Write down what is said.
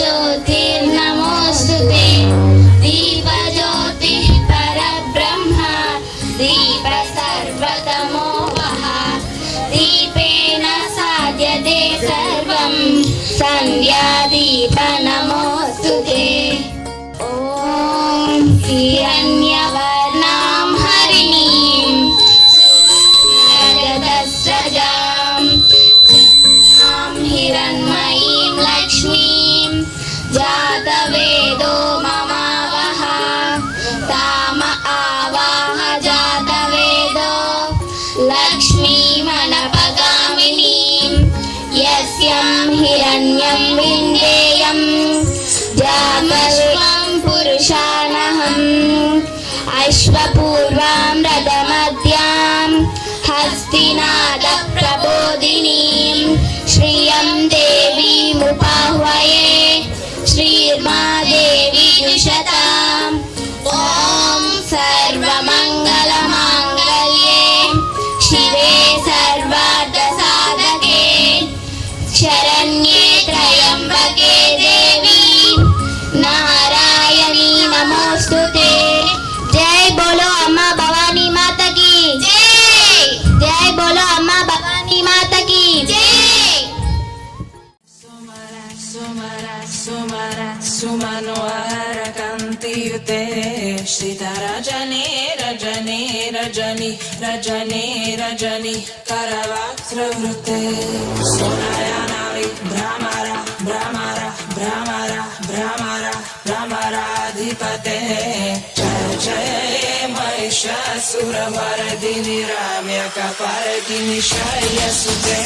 ज्योतिर्नमोऽस्तुते दीपज्योतिः परब्रह्म दीप सर्वतमो वः दीपेन साध्यते सर्वं सन्ध्यादीप नमोऽस्तुते ॐ हिरण्यवर्णां हरिणीं सुवर्णरजतस्रजां हिरण्मयीं लक्ष्मीं जातवेदो ममावह ताम आवाह जातवेदो लक्ष्मीमनपगामिनीं यस्यां हिरण्यं विन्देयं जातविश्वं पुरुषानहम् अश्वपूर्वां रथमद्यां हस्तिनादप्रबोधिनीं श्रियं देवीमुपाह्वये श्रीर्मादेवी जुषताम् ॐ सर्वमङ्गलमाङ्गल्ये शिवे सर्वार्थसाधके शरण्ये त्र्यम्बके देवी नारायणी नमोस्तुते। जय बोलो अम्मा भवानी माता की जय। जय बोलो अम्मा भवानी माता की जय। सुमनोहर कान्तियुते श्रितरजनी रजनी रजनी रजनी रजनी करवक्त्रवृते सुनयनावि भ्रमर भ्रमर भ्रमर भ्रमर भ्रमराधिपते जय जय महिषासुरमर्दिनि रम्यकपर्दिनि शय्यसुते